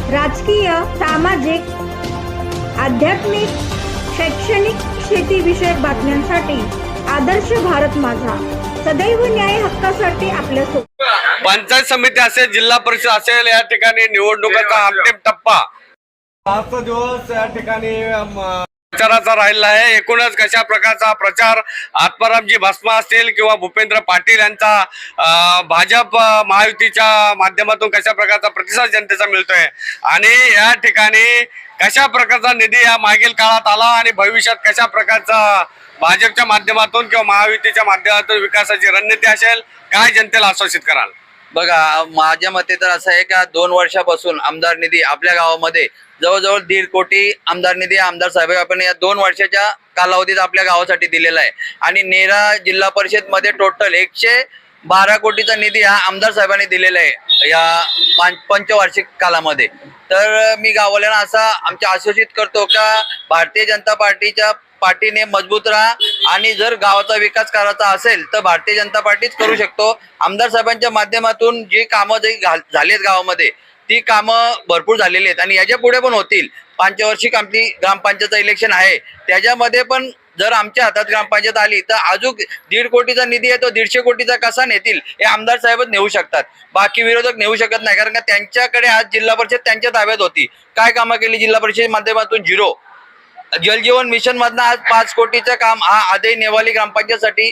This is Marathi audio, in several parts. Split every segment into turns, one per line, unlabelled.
राजकीय, सामाजिक, आध्यात्मिक, शैक्षणिक, शेतीविषयक बातम्यांसाठी आदर्श भारत माझा सदैव न्याय हक्कासाठी आपल्यासोबत.
पंचायत समिती असेल, जिल्हा परिषद असेल, या ठिकाणी निवडणुकाचा अंतिम टप्पा 5 दिवस या ठिकाणी प्रचाराचा राहिला आहे. एकूणच कशा प्रकारचा प्रचार आत्मारामजी भस्मा असतील किंवा भूपेंद्र पाटील यांचा भाजप महायुतीच्या माध्यमातून कशा प्रकारचा प्रतिसाद जनतेचा मिळतोय आणि या ठिकाणी कशा प्रकारचा निधी या मागील काळात आला आणि भविष्यात कशा प्रकारचा भाजपच्या माध्यमातून किंवा महायुतीच्या माध्यमातून विकासाची रणनीती असेल, काय जनतेला आश्वासित कराल?
बघा, माझ्या मते तर असं आहे का 2 वर्षापासून आमदार निधी आपल्या गावामध्ये जवळजवळ 1.5 कोटी आमदार निधी आमदार साहेब आपण या 2 वर्षाच्या कालावधीत आपल्या गावासाठी दिलेला आहे. आणि नेरा जिल्हा परिषद मध्ये टोटल 112 कोटीचा निधी हा आमदार साहेबांनी दिलेला आहे या पंचवार्षिक कालामध्ये. तर मी गाववाल्यांना असा आमच्या आश्वासित करतो का भारतीय जनता पार्टीने मजबूत राहा आणि जर गावाचा विकास करायचा असेल तर भारतीय जनता पार्टीच करू शकतो. आमदार साहेबांच्या माध्यमातून जी कामं झालीत गावामध्ये ती कामं भरपूर झालेली आहेत आणि याच्या पुढे पण होतील. पंचवार्षिक आमची ग्रामपंचायतचं इलेक्शन आहे, त्याच्यामध्ये पण जर आमच्या हातात ग्रामपंचायत आली तर अजून 1.5 कोटीचा निधी आहे तो 150 कोटीचा कसा नेतील हे आमदार साहेबच नेऊ शकतात. बाकी विरोधक नेऊ शकत नाही, कारण का त्यांच्याकडे आज जिल्हा परिषद त्यांच्या ताब्यात होती. काय कामं केली जिल्हा परिषद माध्यमातून? 0. जलजीवन मिशन मधनं आज 5 कोटीचं काम हा आदई नेवाली ग्रामपंचायतसाठी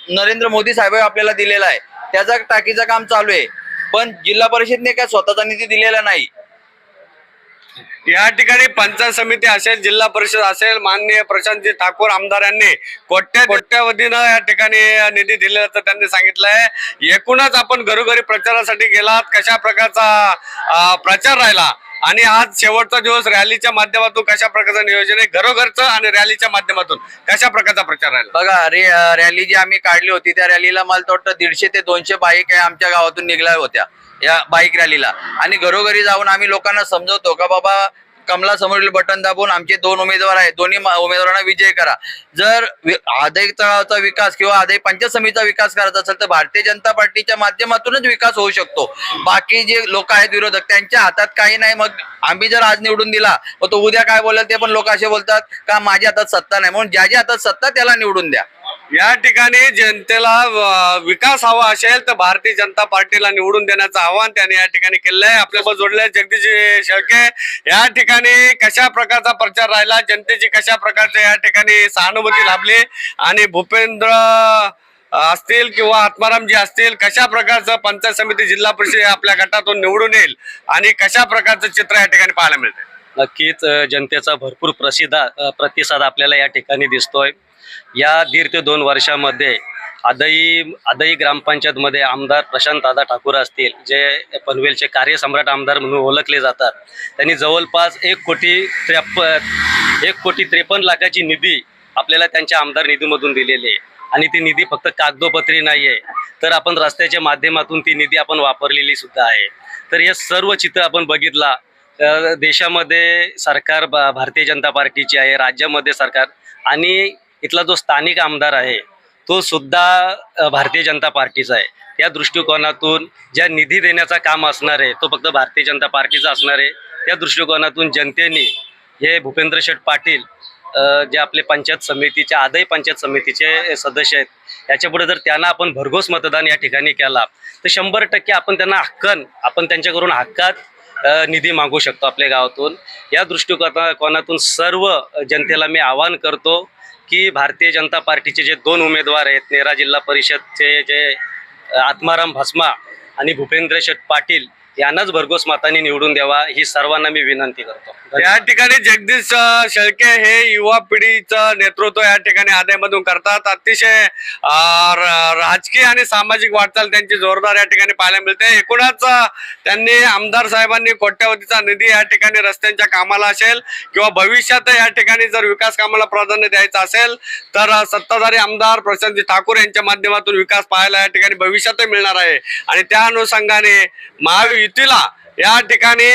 नरेंद्र मोदी साहेब आपल्याला दिलेला आहे. त्याचा टाकीचं काम चालू आहे, पण जिल्हा परिषदने काय स्वतःचा निधी दिलेला नाही.
या ठिकाणी पंचायत समिती असेल, जिल्हा परिषद असेल, माननीय प्रशांतजी ठाकूर आमदार यांनी कोट्यावधीनं या ठिकाणी निधी दिलेला तर त्यांनी सांगितलंय. एकूणच आपण घरोघरी प्रचारासाठी गेलात, कशा प्रकारचा प्रचार राहिला आणि आज शेवटचा दिवस रॅलीच्या माध्यमातून कशा प्रकारचं नियोजन आहे, घरोघरचं आणि रॅलीच्या माध्यमातून कशा प्रकारचा प्रचार राहिला?
बघा, रॅली जी आम्ही काढली होती त्या रॅलीला मला वाटतं 150 ते 200 बाईक आमच्या गावातून निघल्या होत्या या बाईक रॅलीला. आणि घरोघरी जाऊन आम्ही लोकांना समजवतो का बाबा कमला समोरील बटन दाबून आमचे 2 उमेदवार आहेत, दोन्ही उमेदवारांना विजय करा. जर आदई तळाचा विकास किंवा आदई पंचायत समितीचा विकास करायचा असेल तर भारतीय जनता पार्टीच्या माध्यमातूनच विकास होऊ शकतो. बाकी जे लोक आहेत विरोधक त्यांच्या हातात काही नाही. मग आम्ही जर आज निवडून दिला तो उद्या काय बोलेल ते पण लोक असे बोलतात का माझ्या हातात सत्ता नाही, म्हणून ज्याच्या हातात सत्ता त्याला निवडून द्या.
या ठिकाणी जनतेला विकास हवा असेल तर भारतीय जनता पार्टीला निवडून देण्याचं आवाहन त्यांनी या ठिकाणी केलं आहे. आपल्यासोबत जोडले जगदीश शेळके. या ठिकाणी कशा प्रकारचा प्रचार राहिला, जनतेची कशा प्रकारच्या या ठिकाणी सहानुभूती लाभली आणि भूपेंद्र असतील किंवा आत्मारामजी असतील कशा प्रकारचं पंचायत समिती जिल्हा परिषद आपल्या गटातून निवडून येईल आणि कशा प्रकारचं चित्र या ठिकाणी पाहायला मिळते?
नक्कीच जनतेचा भरपूर प्रतिसाद आपल्याला या ठिकाणी दिसतोय. या 1.5 ते 2 वर्षामध्ये आदई ग्रामपंचायतमध्ये आमदार प्रशांत दादा ठाकूर असतील, जे पनवेलचे कार्यसम्राट आमदार म्हणून ओळखले जातात, त्यांनी जवळपास 1,53 लाखाची निधी आपल्याला त्यांच्या आमदार निधीमधून दिलेली आहे. आणि ती निधी फक्त कागदोपत्री नाही आहे, तर आपण रस्त्याच्या माध्यमातून ती निधी आपण वापरलेली सुद्धा आहे. तर हे सर्व चित्र आपण बघितला. देशामध्ये सरकार भारतीय जनता पार्टीची आहे, राज्यामध्ये सरकार आणि इथला जो स्थानिक आमदार आहे तो सुद्धा भारतीय जनता पार्टीचा आहे. या दृष्टिकोनातून ज्या निधी देण्याचा काम असणार आहे तो फक्त भारतीय जनता पार्टीचा असणार आहे. त्या दृष्टिकोनातून जनतेने हे भूपेंद्र शेठ पाटील जे आपले पंचायत समितीचे आदई पंचायत समितीचे सदस्य आहेत, याच्यापुढे जर त्यांना आपण भरघोस मतदान या ठिकाणी केला तर 100% आपण त्यांच्याकडून हक्कात निधी मागू शकतो आपल्या गावातून. या दृष्टिकोनातून सर्व जनतेला मी आवाहन करतो की भारतीय जनता पार्टीचे जे 2 उमेदवार आहेत, नेरा जिल्हा परिषदचे जे आत्माराम भस्मा आणि भूपेंद्र शेठ पाटील यांनाच भरघोस मताने निवडून द्यावा ही सर्वांना मी विनंती करतो.
या ठिकाणी जगदीश शेळके हे युवा पिढीचं नेतृत्व या ठिकाणी आदायमधून करतात. अतिशय राजकीय आणि सामाजिक वाटचाल त्यांची जोरदार या ठिकाणी पाहायला मिळते. एकूणच त्यांनी आमदार साहेबांनी कोट्यावधीचा निधी या ठिकाणी रस्त्यांच्या कामाला असेल किंवा भविष्यात या ठिकाणी जर विकास कामाला प्राधान्य द्यायचं असेल तर सत्ताधारी आमदार प्रशांतजी ठाकूर यांच्या माध्यमातून विकास पाहायला या ठिकाणी भविष्यातही मिळणार आहे. आणि त्या अनुषंगाने महायुतीला या ठिकाणी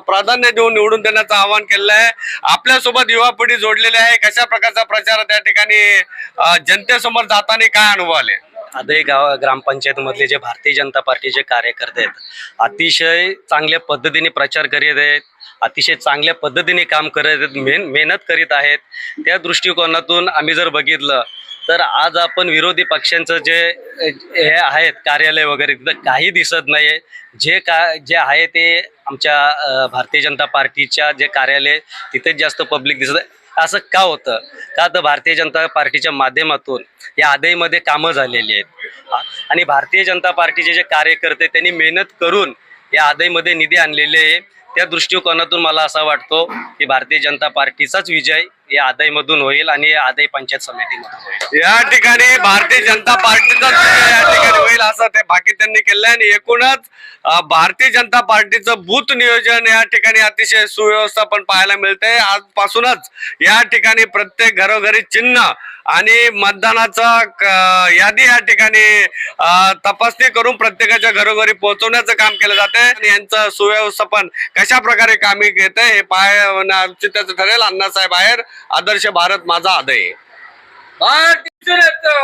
प्राधान्य देऊन निवडून देण्याचं आवाहन केलेलं आहे. आपल्यासोबत युवा पिढी जोडलेली आहे. कशा प्रकारचा प्रचार त्या ठिकाणी जनतेसमोर जाताना काय अनुभव आले?
आदय ग्रामपंचायतमधले जे भारतीय जनता पार्टीचे कार्यकर्ते आहेत अतिशय चांगल्या पद्धतीने प्रचार करीत आहेत, अतिशय चांगल्या पद्धतीने काम करत आहेत, मेहनत करीत आहेत. त्या दृष्टिकोनातून आम्ही जर बघितलं तर आज आपण विरोधी पक्षांचं जे हे आहेत कार्यालय वगैरे तिथं काही दिसत नाही आहे. जे आहे ते आमच्या भारतीय जनता पार्टीच्या जे कार्यालय तिथेच जास्त पब्लिक दिसत आहे. असं का होतं? का तर भारतीय जनता पार्टीच्या माध्यमातून या आदयमध्ये कामं झालेली आहेत आणि भारतीय जनता पार्टीचे जे कार्यकर्ते त्यांनी मेहनत करून या आदयमध्ये निधी आणलेले आहे. त्या दृष्टिकोनातून मला असं वाटतो की भारतीय जनता पार्टीचाच विजय या आदयमधून होईल आणि या आदय पंचायत समितीमधून होईल.
या ठिकाणी भारतीय जनता पार्टीचाच विजय या ठिकाणी होईल असं ते भाकीत त्यांनी केलं आणि एकूणच भारतीय जनता पार्टीचं बूथ नियोजन या ठिकाणी अतिशय सुव्यवस्थापन पाहायला मिळते. आजपासूनच या ठिकाणी प्रत्येक घरोघरी चिन्ह आणि मतदानाचा यादी या ठिकाणी तपासणी करून प्रत्येकाच्या घरोघरी पोहोचवण्याचं काम केलं जाते आणि यांचं सुव्यवस्थापन कशा प्रकारे कामी घेते हे पाहण्याचं त्याचं ठरेल. अण्णासाहेब आहेर, आदर्श भारत माझा आदय.
भारतीय जनता